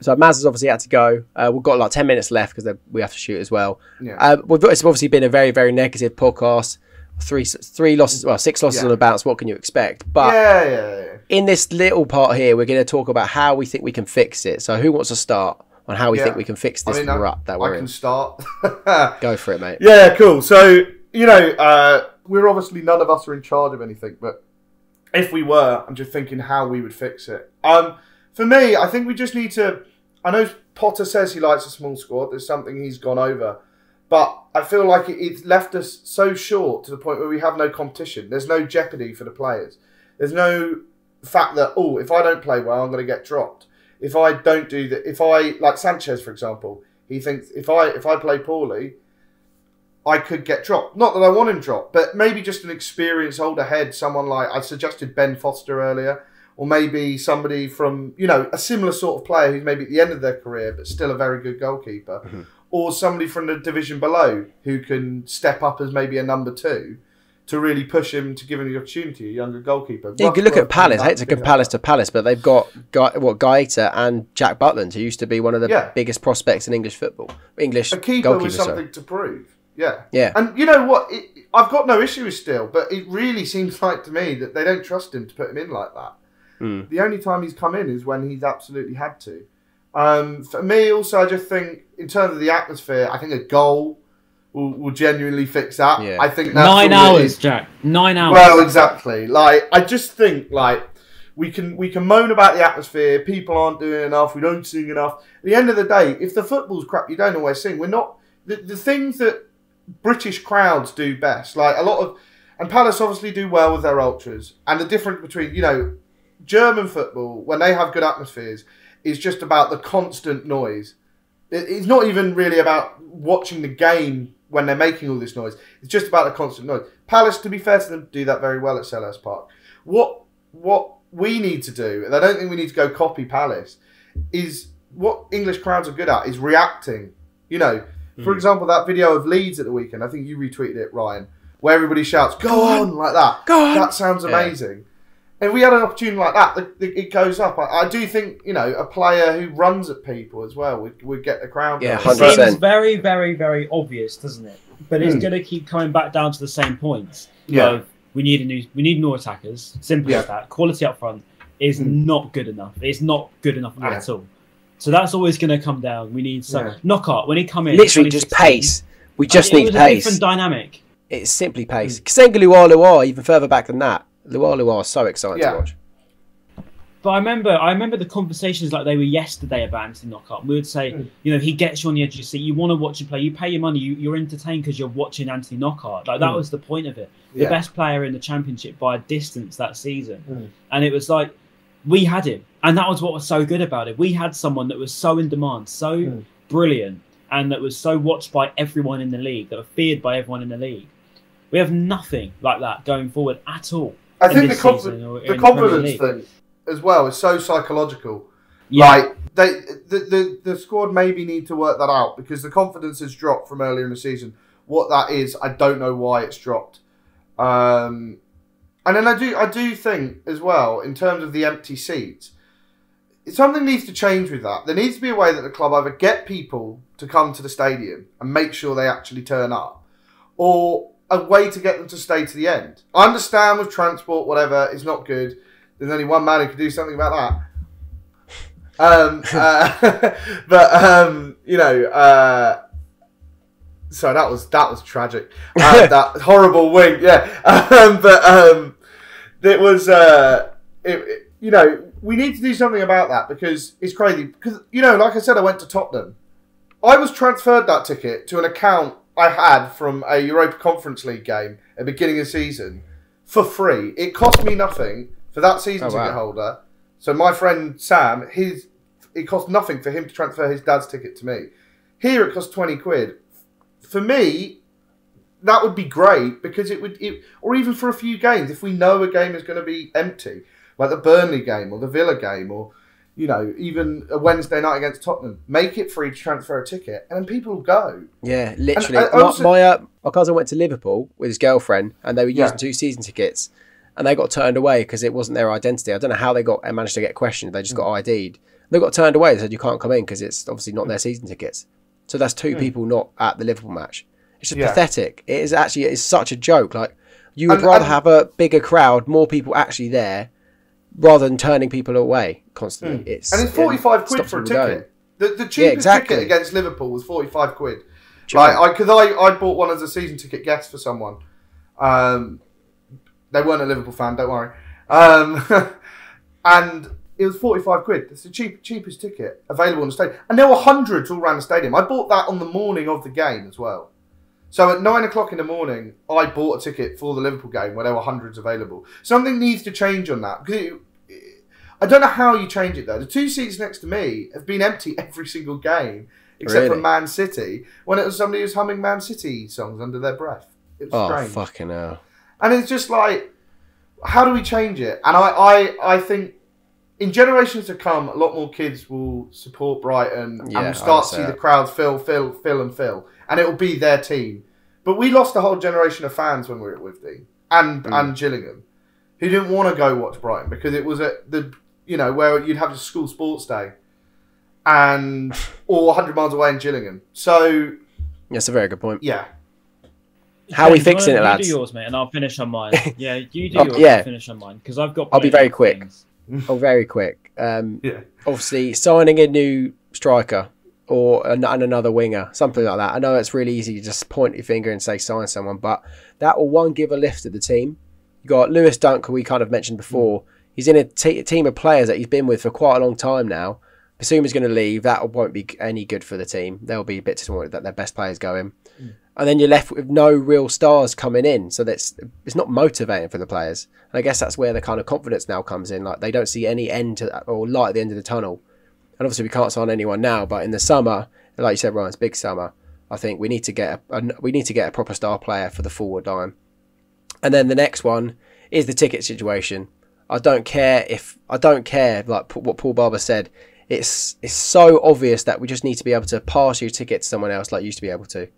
So Maz has obviously had to go. We've got like 10 minutes left because we have to shoot as well. Yeah. It's obviously been a very, very negative podcast. Three losses, well, 6 losses on the bounce. What can you expect? But in this little part here, we're going to talk about how we think we can fix it. So who wants to start on how we think we can fix this rut that we're in? I can start. Go for it, mate. Yeah, cool. So, we're obviously, none of us are in charge of anything, but if we were, I'm just thinking how we would fix it. For me, I think we just need to, I know Potter says he likes a small squad. There's something he's gone over. But I feel like it's left us so short to the point where we have no competition. There's no jeopardy for the players. There's no fact that, if I don't play well, I'm going to get dropped. If I don't do that, like Sanchez, for example, he thinks if I play poorly, I could get dropped. Not that I want him dropped, but maybe just an experienced older head, someone like, I suggested Ben Foster earlier, or maybe somebody from, a similar sort of player who's maybe at the end of their career, but still a very good goalkeeper. Mm-hmm. Or somebody from the division below who can step up as maybe a number 2 to really push him, to give him the opportunity, a younger goalkeeper. Yeah, you can look at Palace. I hate to compare Palace to Palace, but they've got Gaeta and Jack Butland, who used to be one of the biggest prospects in English football. A keeper with something to prove. Yeah. Yeah. And you know what? I've got no issue with Steele, but it really seems like to me that they don't trust him to put him in like that. Mm. The only time he's come in is when he's absolutely had to. For me, also, I just think, in terms of the atmosphere, I think a goal will genuinely fix that. Yeah. I think that's 9 hours, Jack. 9 hours. Well, exactly. I just think, we can moan about the atmosphere. People aren't doing enough. We don't sing enough. At the end of the day, if the football's crap, you don't always sing. We're not the things that British crowds do best. And Palace obviously do well with their ultras. And the difference between German football, when they have good atmospheres, is just about the constant noise. It's not even really about watching the game when they're making all this noise. It's just about the constant noise. Palace, to be fair to them, do that very well at Selhurst Park. What we need to do, and I don't think we need to go copy Palace, is what English crowds are good at, is reacting. For example, that video of Leeds at the weekend, I think you retweeted it, Ryan, where everybody shouts, go on, like that. Go on. That sounds amazing. If we had an opportunity like that, it goes up. I do think, a player who runs at people as well would get the crowd. Yeah, it seems very, very, very obvious, doesn't it? But it's going to keep coming back down to the same points. Yeah. We need more attackers. Simple as that. Quality up front is not good enough. It's not good enough at all. So that's always going to come down. We need some Knockout when he come in. Literally just pace. We just need pace. A different dynamic. It's simply pace. Kasenga Luar, even further back than that. Luar is so exciting to watch. But I remember the conversations like they were yesterday about Anthony Knockaert. We would say, he gets you on the edge of your seat. You want to watch him play. You pay your money. You're entertained because you're watching Anthony Knockaert. That was the point of it. The best player in the Championship by a distance that season. And it was like, we had him. And that was what was so good about it. We had someone that was so in demand, so brilliant, and that was so watched by everyone in the league, that were feared by everyone in the league. We have nothing like that going forward at all. I think the confidence thing as well is so psychological. Yeah. The squad maybe need to work that out, because the confidence has dropped from earlier in the season. What that is, I don't know why it's dropped. And then I do think as well, in terms of the empty seats, something needs to change with that. There needs to be a way that the club either get people to come to the stadium and make sure they actually turn up, or a way to get them to stay to the end. I understand with transport, whatever, it's not good. There's only one man who can do something about that. So that was tragic. That horrible wink, yeah. It was, we need to do something about that, because it's crazy. Because, like I said, I went to Tottenham. I was transferred that ticket to an account I had from a Europa Conference League game at the beginning of the season for free. It cost me nothing for that season ticket holder. So my friend Sam, it cost nothing for him to transfer his dad's ticket to me. Here it costs 20 quid. For me, that would be great, because or even for a few games, if we know a game is going to be empty, like the Burnley game or the Villa game, or even a Wednesday night against Tottenham, make it free to transfer a ticket, and then people will go. Yeah, literally. My cousin went to Liverpool with his girlfriend, and they were using 2 season tickets, and they got turned away because it wasn't their identity. I don't know how they managed to get questioned. They just got ID'd. They got turned away. They said you can't come in because it's obviously not their season tickets. So that's 2 people not at the Liverpool match. It's just pathetic. It is actually, it's such a joke. Like, you would rather have a bigger crowd, more people actually there, rather than turning people away constantly. It's 45 quid for a ticket. The cheapest ticket against Liverpool was 45 quid. Like, because I bought one as a season ticket guest for someone. They weren't a Liverpool fan, don't worry. And it was 45 quid. It's the cheapest ticket available in the stadium. And there were hundreds all around the stadium. I bought that on the morning of the game as well. So at 9 o'clock in the morning, I bought a ticket for the Liverpool game where there were hundreds available. Something needs to change on that. Because I don't know how you change it though. The 2 seats next to me have been empty every single game, except for Man City, when it was somebody who's humming Man City songs under their breath. It was strange. Oh, fucking hell. And it's just like, how do we change it? And I think in generations to come, a lot more kids will support Brighton and we'll start to see the crowds fill. And it will be their team. But we lost a whole generation of fans when we were at Withdene and Gillingham who didn't want to go watch Brighton because it was at the, where you'd have a school sports day or 100 miles away in Gillingham. So... That's a very good point. Yeah. How are we fixing it, lads? You do yours, mate, and I'll finish on mine. Yeah, you do yours and I'll finish on mine. Because I've got... I'll be very quick. Very quick. Obviously, signing a new striker or another winger, something like that. I know it's really easy to just point your finger and say sign someone, but that will, give a lift to the team. You got Lewis Dunk, who we kind of mentioned before. He's in a team of players that he's been with for quite a long time now. Basuma's going to leave. That won't be any good for the team. They'll be a bit disappointed that their best players go in. And then you're left with no real stars coming in. So it's not motivating for the players. And I guess that's where the kind of confidence now comes in. Like, they don't see any end to or light at the end of the tunnel. And obviously we can't sign anyone now. But in the summer, like you said, Ryan, it's big summer. I think we need to get a proper star player for the forward line. And then the next one is the ticket situation. I don't care like what Paul Barber said. It's so obvious that we just need to be able to pass your ticket to someone else like you used to be able to.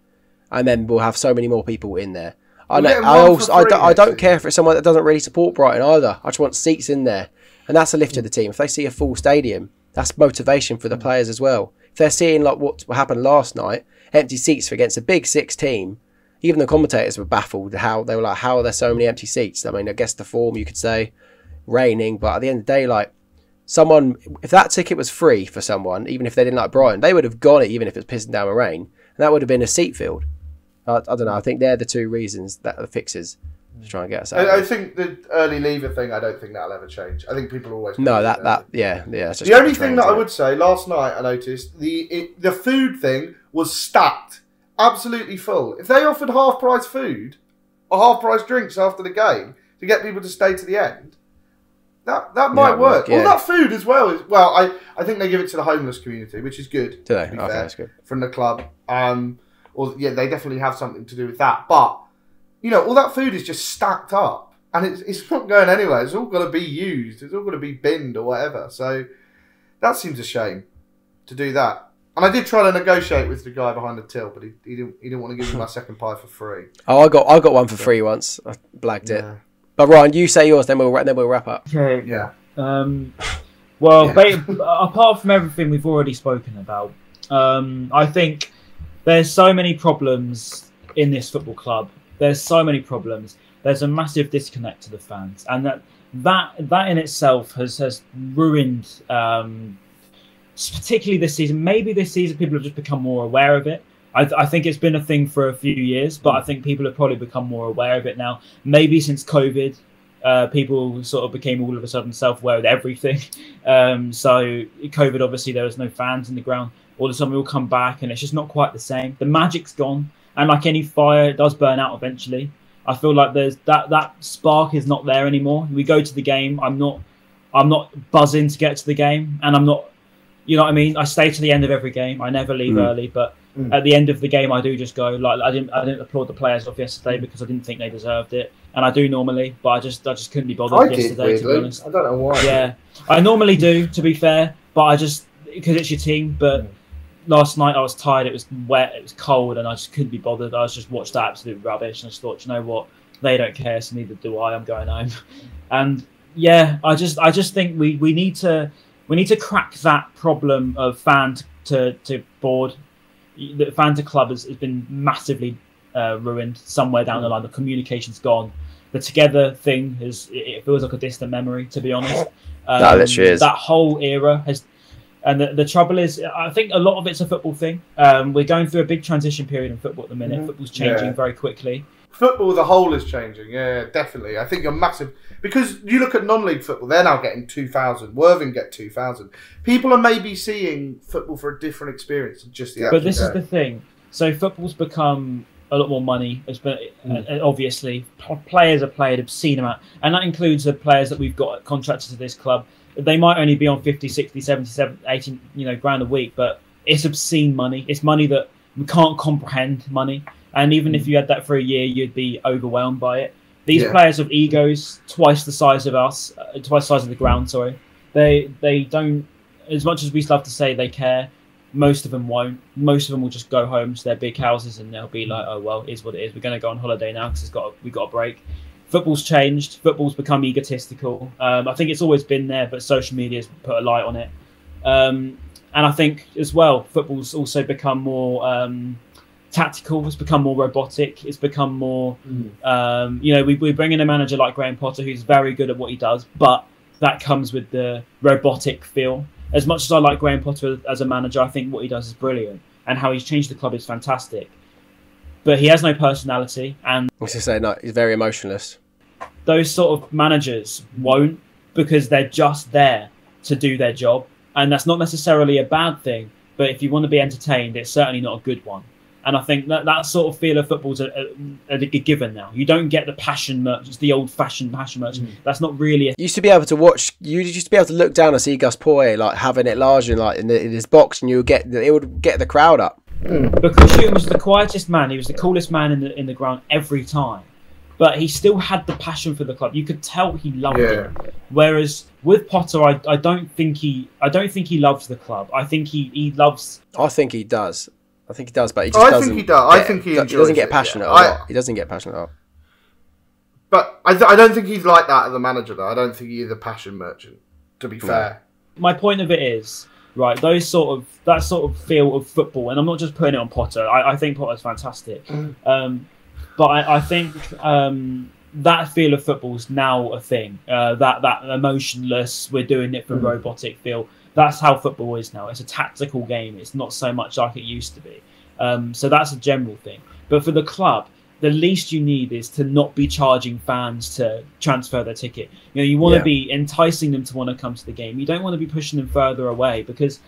And then we'll have so many more people in there. I don't care if it's someone that doesn't really support Brighton either. I just want seats in there. And that's a lift to the team. If they see a full stadium, that's motivation for the players as well. If they're seeing like what happened last night, empty seats against a big 6 team, even the commentators were baffled. How are there so many empty seats? I mean, I guess the form, you could say, raining. But at the end of the day, like, if that ticket was free for someone, even if they didn't like Brighton, they would have got it even if it was pissing down with rain. And that would have been a seat filled. I don't know. I think they're the 2 reasons that are the fixes to try and get us out. I think the early leaver thing, I don't think that'll ever change. I think people are always... No, yeah. It's just the only thing that I would say, last night I noticed, the food thing was stacked. Absolutely full. If they offered half-price food or half-price drinks after the game to get people to stay to the end, that might work. Yeah. All that food as well is... Well, I think they give it to the homeless community, which is good. Do they? Okay, that's good. From the club. They definitely have something to do with that. But, all that food is just stacked up. And it's not going anywhere. It's all got to be used. It's all got to be binned or whatever. So, that seems a shame to do that. And I did try to negotiate with the guy behind the till, but he didn't want to give me my second pie for free. Oh, I got one for free once. I blagged it. But Ryan, you say yours, then we'll wrap up. Okay. Yeah. Apart from everything we've already spoken about, I think there's so many problems in this football club. There's so many problems. There's a massive disconnect to the fans, and that in itself has ruined, particularly this season. Maybe this season people have just become more aware of it. I think it's been a thing for a few years, but I think people have probably become more aware of it now. Maybe since COVID, people sort of became all of a sudden self-aware of everything. So COVID, obviously, there was no fans in the ground. All of a sudden, we all come back, and it's just not quite the same. The magic's gone, and like any fire, it does burn out eventually. I feel like there's that spark is not there anymore. We go to the game. I'm not buzzing to get to the game, and I'm not. You know what I mean? I stay to the end of every game. I never leave early, but at the end of the game, I do just go. Like I didn't applaud the players off yesterday because I didn't think they deserved it, and I do normally, but I just couldn't be bothered yesterday. To be honest, I don't know why. Yeah, I normally do, to be fair, but I just because it's your team. But last night I was tired. It was wet. It was cold, and I just couldn't be bothered. I just watched that absolute rubbish, and I just thought, you know what? They don't care, so neither do I. I'm going home, and yeah, I just think we need to We need to crack that problem of fan to board. The fan to club has been massively ruined somewhere down the line. The communication's gone. The together thing it feels like a distant memory, to be honest. That literally is. That whole era has, and the trouble is, I think a lot of it's a football thing. We're going through a big transition period in football at the minute. Football's changing very quickly. Football as a whole is changing, yeah, definitely. I think you're massive. Because you look at non-league football, they're now getting 2,000. Worthing get 2,000. People are maybe seeing football for a different experience than just the But this is the thing. So football's become a lot more money. It's been, obviously, players are played obscene amount. And that includes the players that we've got contracted to this club. They might only be on 50, 60, 70, 80, grand a week, but it's obscene money. It's money that we can't comprehend money. And even if you had that for a year, you'd be overwhelmed by it. These players have egos twice the size of us, twice the size of the ground, sorry. They don't, as much as we love to say they care, most of them won't. Most of them will just go home to their big houses and they'll be like, oh, well, it is what it is. We're going to go on holiday now because we've got a break. Football's changed. Football's become egotistical. I think it's always been there, but social media's put a light on it. And I think as well, football's also become more tactical. It's become more robotic. It's become more, we bring in a manager like Graham Potter who's very good at what he does, but that comes with the robotic feel. As much as I like Graham Potter as a manager, I think what he does is brilliant, and how he's changed the club is fantastic. But he has no personality, and I was to say, no, he's very emotionless. Those sort of managers won't, because they're just there to do their job, and that's not necessarily a bad thing. But if you want to be entertained, it's certainly not a good one. And I think that sort of feel of football's a given now. You don't get the passion merch, the old-fashioned passion merch. That's not really You used to be able to watch. You used to be able to look down and see Gus Poyet like having it larger, like in his box, and it would get the crowd up. Because Hume was the quietest man. He was the coolest man in the ground every time, but he still had the passion for the club. You could tell he loved it. Whereas with Potter, I don't think he loves the club. I think he loves. I think he does. I think he does, but he just doesn't. I think he does. I think he doesn't get passionate. He doesn't get passionate. But I don't think he's like that as a manager, though. I don't think he's a passion merchant, to be fair. My point of it is, right, that sort of feel of football, and I'm not just putting it on Potter. I think Potter's fantastic. But I think that feel of football is now a thing. That emotionless, we're doing it for robotic feel. That's how football is now. It's a tactical game. It's not so much like it used to be. So that's a general thing. But for the club, the least you need is to not be charging fans to transfer their ticket. You want to be enticing them to want to come to the game. You don't want to be pushing them further away because,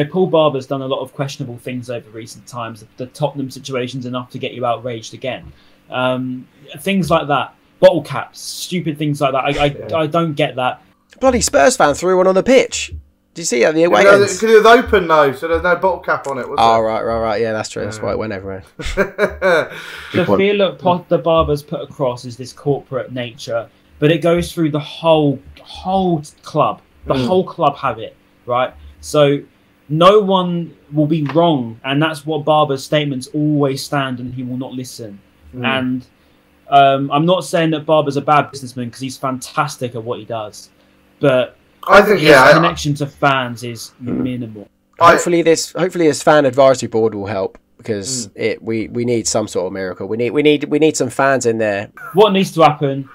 Paul Barber's done a lot of questionable things over recent times. The Tottenham situation's enough to get you outraged again. Things like that. Bottle caps, stupid things like that. I don't get that. Bloody Spurs fan threw one on the pitch. Did you see that? The away ends? Because it was open though, so there's no bottle cap on it, was there? Right. Yeah, that's true. That's why it went everywhere. The feel that the Barbers put across is this corporate nature, but it goes through the whole club. The whole club have it, right? So no one will be wrong, and that's what Barber's statements always stand, and he will not listen. And I'm not saying that Barber's a bad businessman because he's fantastic at what he does, but I think his connection to fans is minimal. Hopefully this fan advisory board will help because we need some sort of miracle. We need some fans in there. What needs to happen?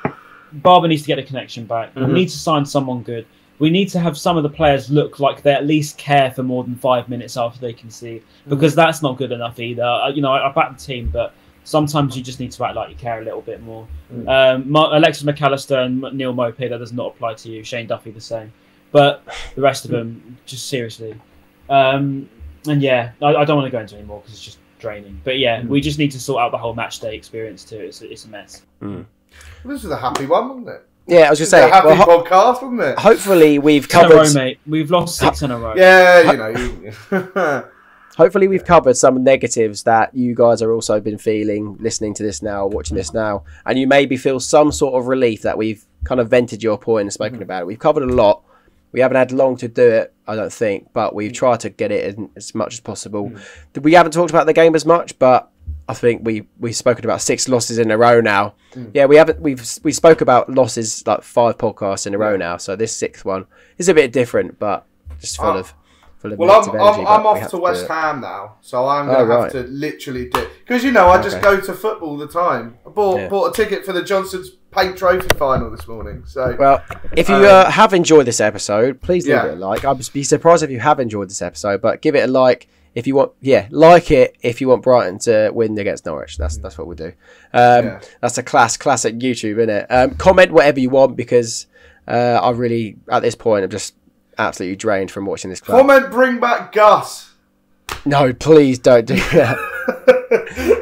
Barber needs to get a connection back. We need to sign someone good. We need to have some of the players look like they at least care for more than 5 minutes after they concede, because that's not good enough either. I back the team, but sometimes you just need to act like you care a little bit more. Alexis McAllister and Neil Maupay, that does not apply to you. Shane Duffy, the same. But the rest of them, just seriously. And yeah, I don't want to go into it anymore because it's just draining. But yeah, we just need to sort out the whole match day experience too. It's a mess. Well, this was a happy one, wasn't it? Yeah, I was going to say. A happy podcast, wasn't it? Hopefully we've covered... 6 in a row, mate. We've lost 6 in a row. Yeah, Hopefully we've covered some negatives that you guys are also been feeling, listening to this now, watching this now, and you maybe feel some sort of relief that we've kind of vented your point and spoken about it. We've covered a lot. We haven't had long to do it, I don't think, but we've tried to get it in as much as possible. We haven't talked about the game as much, but I think we've spoken about 6 losses in a row now. Yeah, we spoke about losses like 5 podcasts in a row now, so this 6th one is a bit different, but just full of. Well, I'm off to West Ham now, so I'm going to have to literally do it. Because, I just go to football all the time. I bought a ticket for the Johnson's Paint Trophy final this morning. So, well, if you have enjoyed this episode, please leave it a like. I'd be surprised if you have enjoyed this episode, but give it a like if you want. Yeah, like it if you want Brighton to win against Norwich. That's what we'll do. That's a classic YouTube, isn't it? Comment whatever you want, because I really, at this point, I'm just absolutely drained from watching this club. Comment, bring back Gus. No, please don't do that.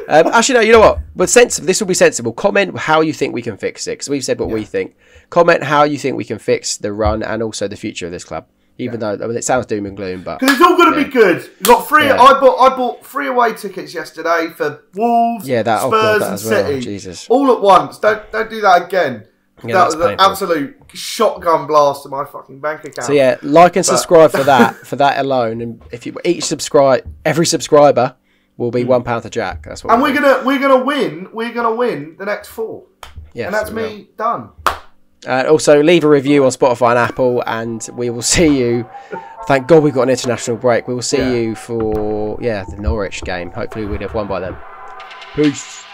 Actually, no, you know what? But this will be sensible. Comment how you think we can fix it, because we've said what we think. Comment how you think we can fix the run and also the future of this club. Even though it sounds doom and gloom, but because it's all going to be good. You got free. Yeah. I bought 3 away tickets yesterday for Wolves, Spurs, and City. Jesus. All at once. Don't do that again. Yeah, that was an absolute shotgun blast to my fucking bank account. So yeah, like and subscribe for that alone. And if you every subscriber will be £1 to Jack. That's what. And we're gonna win. We're gonna win the next 4. Yes, and that's me done. Also, leave a review on Spotify and Apple, and we will see you. Thank God we've got an international break. We will see you for the Norwich game. Hopefully, we'd have won by then. Peace.